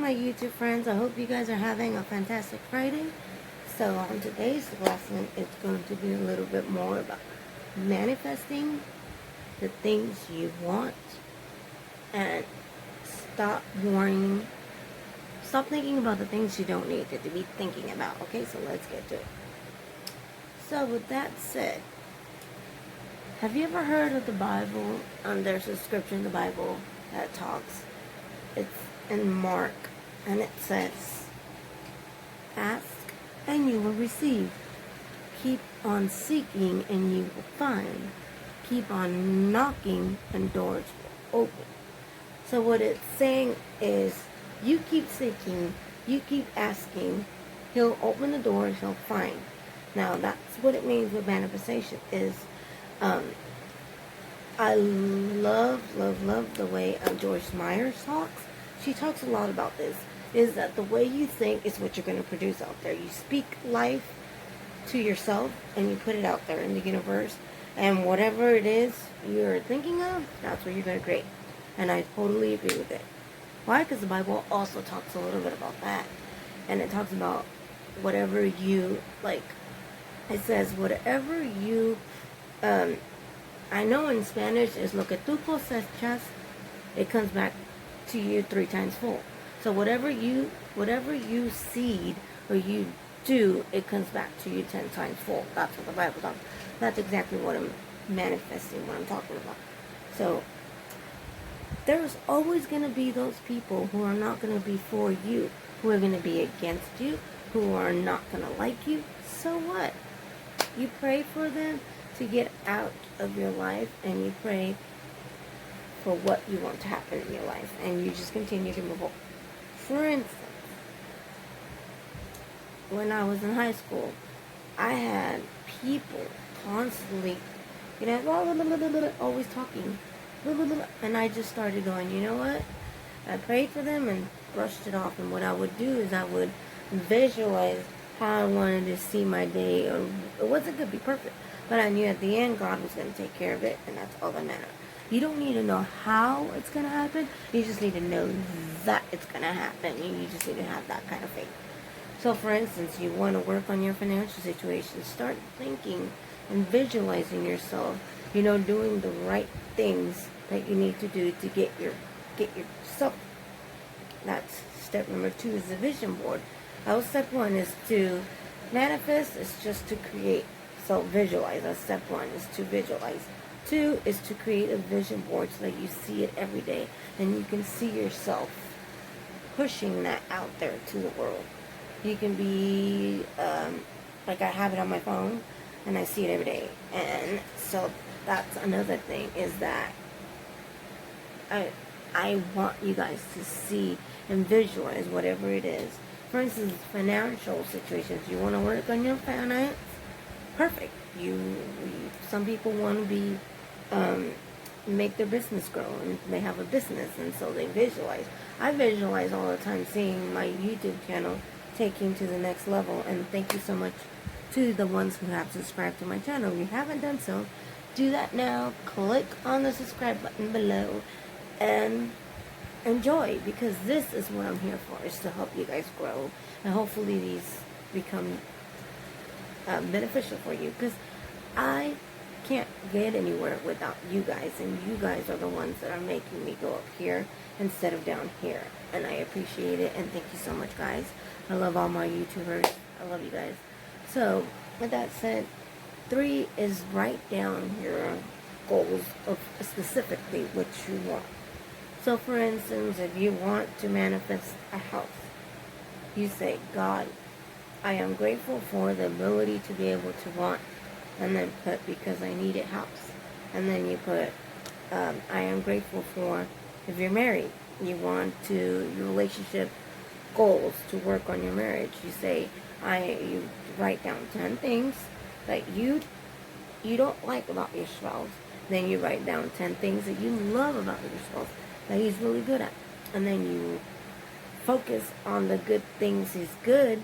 my YouTube friends. I hope you guys are having a fantastic Friday. So on today's lesson, it's going to be a little bit more about manifesting the things you want and stop worrying. Stop thinking about the things you don't need to be thinking about. Okay, so let's get to it. So with that said, have you ever heard of the Bible? There's a scripture in the Bible that talks. It's in Mark, and it says, "Ask and you will receive. Keep on seeking and you will find. Keep on knocking and doors will open." So what it's saying is, you keep seeking, you keep asking, he'll open the doors, he'll find. Now that's what it means with manifestation is, I love the way Joyce Meyer talks. She talks a lot about this, is that the way you think is what you're going to produce out there. You speak life to yourself and you put it out there in the universe, and whatever it is you're thinking of, that's what you're going to create. And I totally agree with it. Why? Because the Bible also talks a little bit about that. And it talks about whatever you, like, it says, whatever you, I know in Spanish is lo que tú cosechas, it comes back to you 3 times full. So whatever you seed or you do, it comes back to you 10 times full. That's what the Bible talks. That's exactly what I'm manifesting, what I'm talking about. So there's always going to be those people who are not going to be for you, who are going to be against you, who are not going to like you. So what? You pray for them to get out of your life, and you pray for what you want to happen in your life, and you just continue to move on. For instance, when I was in high school, I had people constantly, always talking, and I just started going, you know what? I prayed for them and brushed it off, and what I would do is I would visualize how I wanted to see my day. Or it wasn't going to be perfect, but I knew at the end God was going to take care of it, and that's all that mattered. You don't need to know how it's going to happen. You just need to know that it's going to happen. You just need to have that kind of faith. So, for instance, you want to work on your financial situation. Start thinking and visualizing yourself, doing the right things that you need to do to get yourself. That's step number 2 is the vision board. Step 1 is to manifest. It's just to create. So visualize. That's step 1 is to visualize. 2 is to create a vision board so that you see it every day, and you can see yourself pushing that out there to the world. You can be like I have it on my phone, and I see it every day. And so that's another thing, is that I want you guys to see and visualize whatever it is. For instance, financial situations. You want to work on your finance? Perfect. Some people want to be make their business grow, and they have a business, and so they visualize. I visualize all the time seeing my YouTube channel taking to the next level, and thank you so much to the ones who have subscribed to my channel. If you haven't done so, do that now. Click on the subscribe button below and enjoy, because this is what I'm here for, is to help you guys grow, and hopefully these become beneficial for you, because I can't get anywhere without you guys, and you guys are the ones that are making me go up here instead of down here, and I appreciate it, and thank you so much, guys. I love all my YouTubers. I love you guys. So with that said, 3 is write down your goals of specifically what you want. So for instance, if you want to manifest a house, you say, God, I am grateful for the ability to be able to want, and then put, because I need a house. And then you put, I am grateful for, if you're married, you want to, your relationship goals to work on your marriage. You say, you write down 10 things that you don't like about your spouse. Then you write down 10 things that you love about your spouse, that he's really good at. And then you focus on the good things he's good,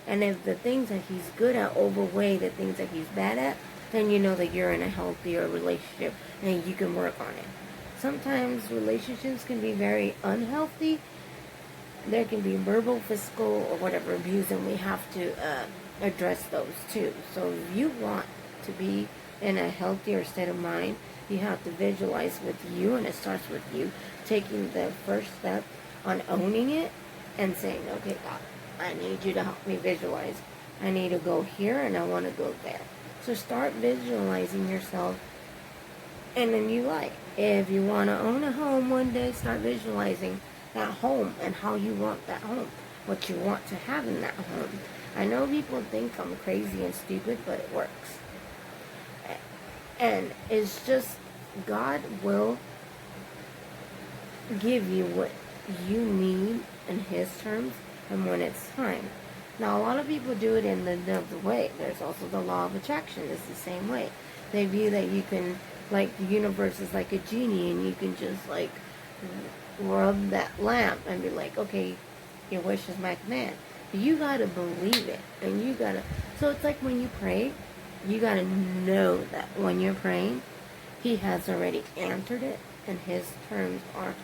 and if the things that he's good at overweigh the things that he's bad at, then you know that you're in a healthier relationship and you can work on it. Sometimes relationships can be very unhealthy, there can be verbal, physical, or whatever abuse, and we have to address those too. So if you want to be in a healthier state of mind, you have to visualize with you, and it starts with you taking the first step on owning it and saying, okay, God, I need you to help me visualize. I need to go here and I want to go there. So start visualizing yourself in a new light. If you want to own a home one day, start visualizing that home and how you want that home, what you want to have in that home. I know people think I'm crazy and stupid, but it works. And it's just, God will give you what you need in His terms and when it's time. Now, a lot of people do it in the other way. There's also the law of attraction. It's the same way. They view that you can, like, the universe is like a genie, and you can just, like, rub that lamp and be like, okay, your wish is my command. But you gotta believe it, and you gotta, so it's like when you pray, you gotta know that when you're praying, He has already answered it, and His terms are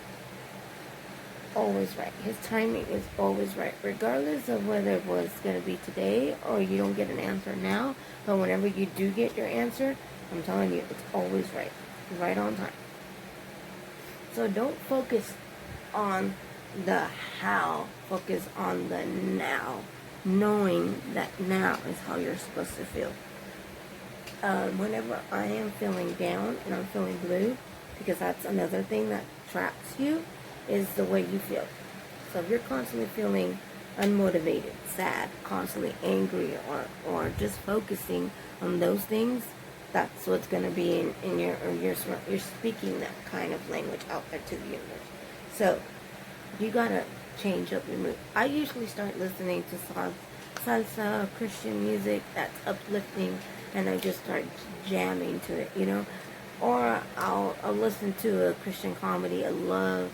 always right. His timing is always right, regardless of whether it was going to be today or you don't get an answer now. But whenever you do get your answer, I'm telling you, it's always right. Right on time. So don't focus on the how. Focus on the now. Knowing that now is how you're supposed to feel. Whenever I am feeling down and I'm feeling blue, because that's another thing that traps you, is the way you feel. So if you're constantly feeling unmotivated, sad, constantly angry, or just focusing on those things, that's what's going to be in your, or you're speaking that kind of language out there to the universe. So you got to change up your mood. I usually start listening to salsa, Christian music that's uplifting, and I just start jamming to it, you know. Or I'll listen to a Christian comedy. I love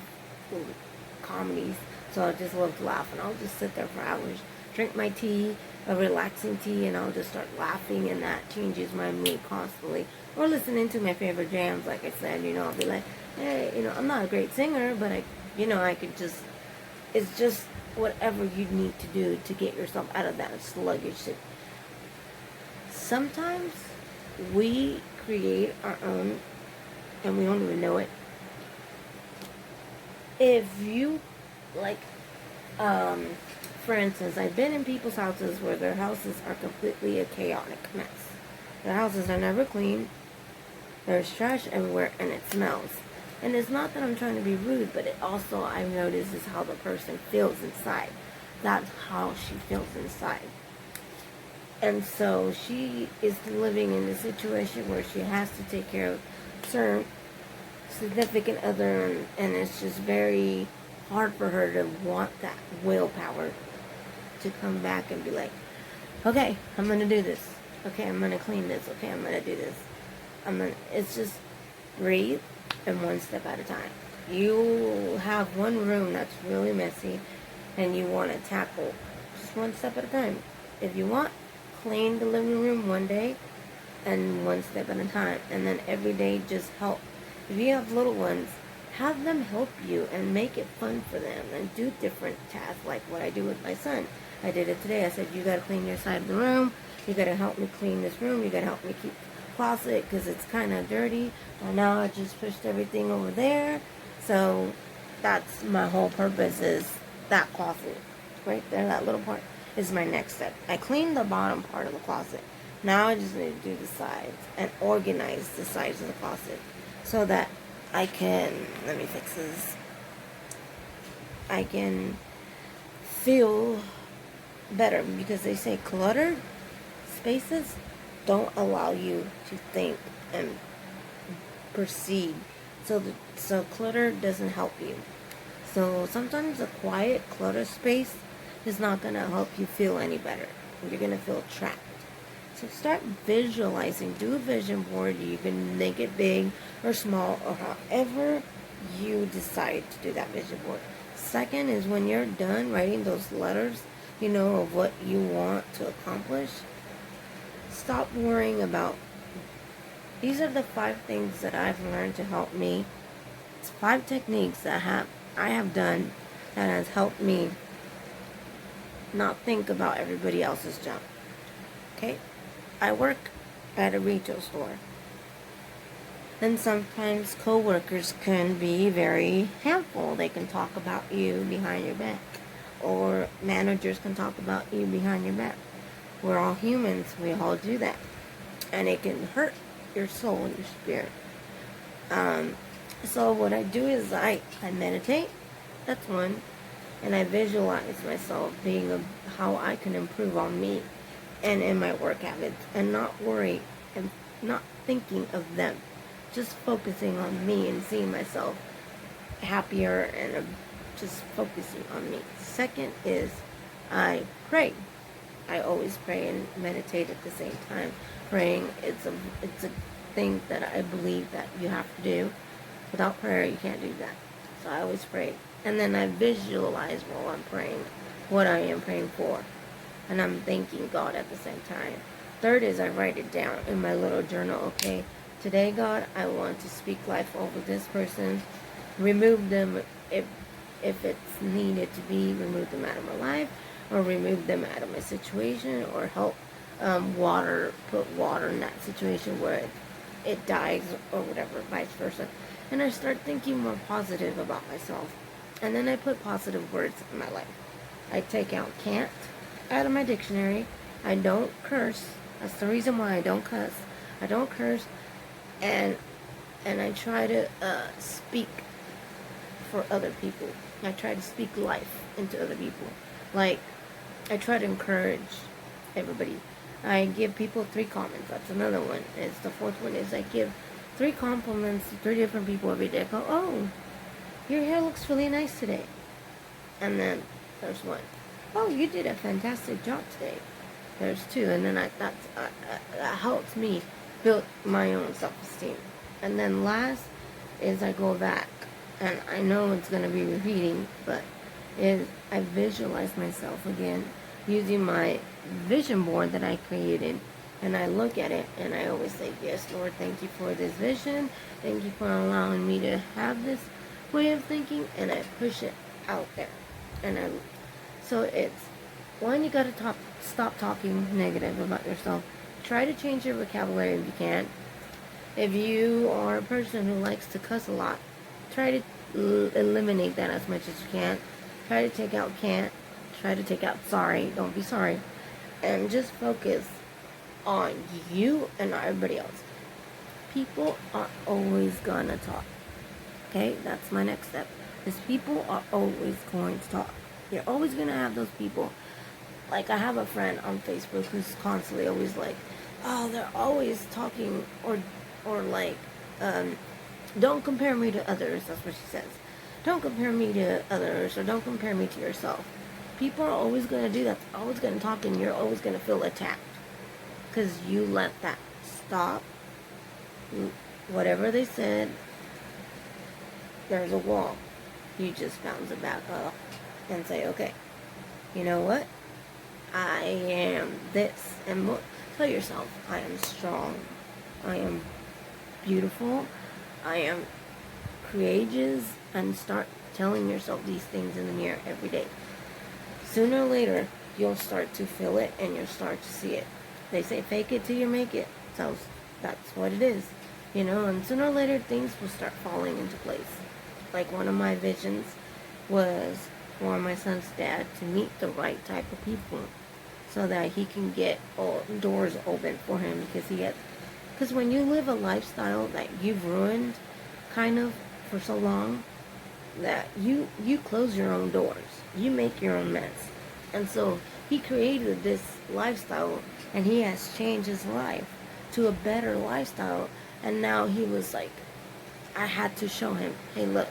comedies, so I just love to laugh, and I'll just sit there for hours, drink my tea, a relaxing tea, and I'll just start laughing, and that changes my mood constantly. Or listening to my favorite jams, like I said, you know, I'll be like, hey, you know, I'm not a great singer, but I could just, it's just whatever you need to do to get yourself out of that sluggish shit. Sometimes we create our own, and we don't even know it. If you, like, for instance, I've been in people's houses where their houses are completely a chaotic mess. Their houses are never clean. There's trash everywhere, and it smells. And it's not that I'm trying to be rude, but it also, I've noticed, is how the person feels inside. That's how she feels inside. And so she is living in a situation where she has to take care of certain significant other, and it's just very hard for her to want that willpower to come back and be like, okay, I'm gonna do this. Okay, I'm gonna clean this. Okay, I'm gonna do this. It's just breathe and one step at a time. You have one room that's really messy and you want to tackle just one step at a time. If you want, clean the living room one day and one step at a time, and then every day just help. If you have little ones, have them help you and make it fun for them, and do different tasks like what I do with my son. I did it today. I said, you got to clean your side of the room. You got to help me clean this room. You got to help me keep the closet because it's kind of dirty. And now I just pushed everything over there. So that's my whole purpose, is that closet right there, that little part is my next step. I cleaned the bottom part of the closet. Now I just need to do the sides and organize the sides of the closet so that I can, let me fix this, I can feel better, because they say cluttered spaces don't allow you to think and perceive. So clutter doesn't help you. So sometimes a quiet clutter space is not going to help you feel any better. You're going to feel trapped. So start visualizing. Do a vision board. You can make it big or small, or however you decide to do that vision board. Second is, when you're done writing those letters, of what you want to accomplish, stop worrying about. These are the 5 things that I've learned to help me. It's 5 techniques that I have done that has helped me not think about everybody else's junk. Okay? I work at a retail store. And sometimes coworkers can be very handful. They can talk about you behind your back. Or managers can talk about you behind your back. We're all humans. We all do that. And it can hurt your soul and your spirit. So what I do is I meditate. That's one. And I visualize myself how I can improve on me and in my work habits. And not worry and not thinking of them. Just focusing on me and seeing myself happier and just focusing on me. Second is I pray. I always pray and meditate at the same time. Praying, it's a thing that I believe that you have to do. Without prayer, you can't do that. So I always pray. And then I visualize while I'm praying what I am praying for. And I'm thanking God at the same time. Third is I write it down in my little journal. Okay, today, God, I want to speak life over this person. Remove them if it's needed to be. Remove them out of my life, or remove them out of my situation, or help put water in that situation where it dies, or whatever, vice versa. And I start thinking more positive about myself. And then I put positive words in my life. I take out can't out of my dictionary. I don't curse. That's the reason why I don't cuss. I don't curse. And I try to speak for other people. I try to speak life into other people. Like, I try to encourage everybody. I give people 3 comments. That's another one. The fourth one is I give 3 compliments to 3 different people every day. I go, oh, your hair looks really nice today. And then there's one. Oh, you did a fantastic job today. There's 2. And then that helps me build my own self-esteem. And then last is I go back. And I know it's going to be repeating, but I visualize myself again using my vision board that I created. And I look at it and I always say, yes, Lord, thank you for this vision. Thank you for allowing me to have this way of thinking. And I push it out there. So it's, one, you got to stop talking negative about yourself. Try to change your vocabulary if you can. If you are a person who likes to cuss a lot, try to eliminate that as much as you can. Try to take out can't. Try to take out sorry. Don't be sorry. And just focus on you and not everybody else. People are always gonna talk. Okay? That's my next step. Is people are always going to talk. You're always gonna have those people. Like, I have a friend on Facebook who's constantly always like, oh, they're always talking, or like, don't compare me to others. That's what she says. Don't compare me to others, or don't compare me to yourself. People are always going to do that. They're always going to talk, and you're always going to feel attacked. Because you let that stop. Whatever they said, there's a wall. You just bounce it back up and say, okay, you know what? I am this. And tell yourself, I am strong. I am beautiful. I am courageous. And start telling yourself these things in the mirror every day. Sooner or later, you'll start to feel it and you'll start to see it. They say fake it till you make it. So that's what it is. You know, and sooner or later, things will start falling into place. Like, one of my visions was for my son's dad to meet the right type of people so that he can get all doors open for him, because when you live a lifestyle that you've ruined kind of for so long, that you close your own doors, you make your own mess. And so he created this lifestyle, and he has changed his life to a better lifestyle. And now he was like, I had to show him, hey, look,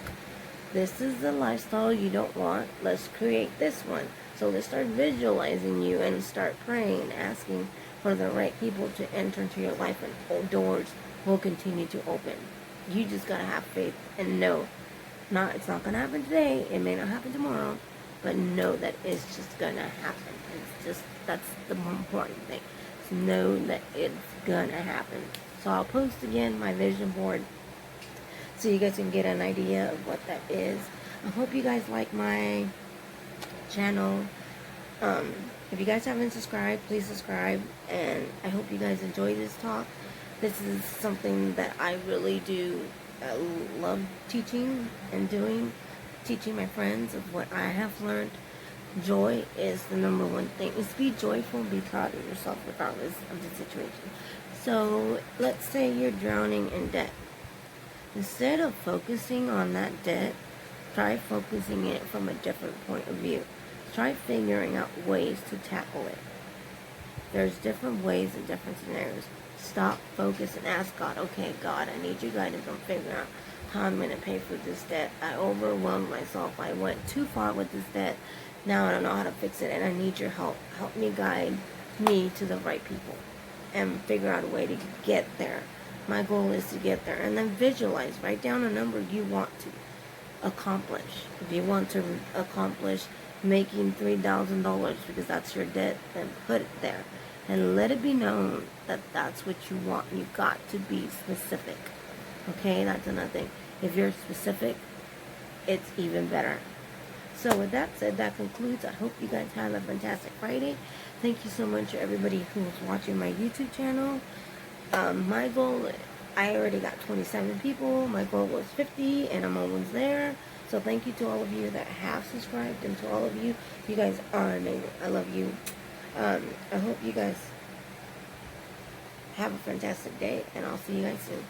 this is the lifestyle you don't want. Let's create this one. So let's start visualizing you and start praying, asking for the right people to enter into your life, and doors will continue to open. You just gotta have faith and know, it's not gonna happen today. It may not happen tomorrow, but know that it's just gonna happen. That's the more important thing. So know that it's gonna happen. So I'll post again my vision board so you guys can get an idea of what that is. I hope you guys like my channel. If you guys haven't subscribed, please subscribe, and I hope you guys enjoy this talk. This is something that I really do love teaching and doing, teaching my friends of what I have learned. Joy is the number one thing. Is be joyful, be proud of yourself regardless of the situation. So let's say you're drowning in debt. Instead of focusing on that debt, try focusing it from a different point of view. Try figuring out ways to tackle it. There's different ways in different scenarios. Stop, focus, and ask God, okay, God, I need your guidance on figuring out how I'm going to pay for this debt. I overwhelmed myself. I went too far with this debt. Now I don't know how to fix it, and I need your help. Help me guide me to the right people and figure out a way to get there. My goal is to get there. And then visualize. Write down a number you want to accomplish. If you want to accomplish making $3,000 because that's your debt, then put it there. And let it be known that that's what you want. You got to be specific. Okay, that's another thing. If you're specific, it's even better. So with that said, that concludes. I hope you guys have a fantastic Friday. Thank you so much to everybody who's watching my YouTube channel. My goal, I already got 27 people. My goal was 50, and I'm almost there. So thank you to all of you that have subscribed, and to all of you, you guys are amazing. I love you. I hope you guys have a fantastic day, and I'll see you guys soon.